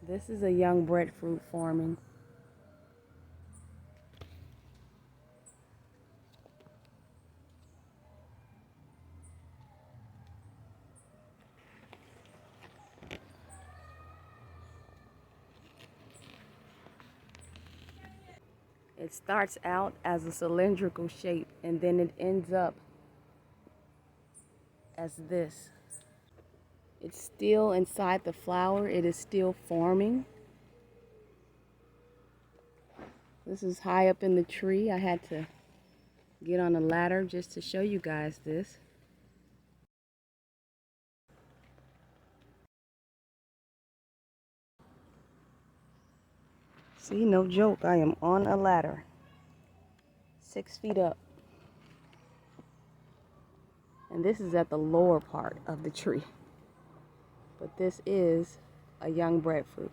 This is a young breadfruit forming. It starts out as a cylindrical shape and then it ends up as this. It's still inside the flower. It is still forming. This is high up in the tree. I had to get on a ladder just to show you guys this. See, no joke. I am on a ladder. 6 feet up. And this is at the lower part of the tree. But this is a young breadfruit.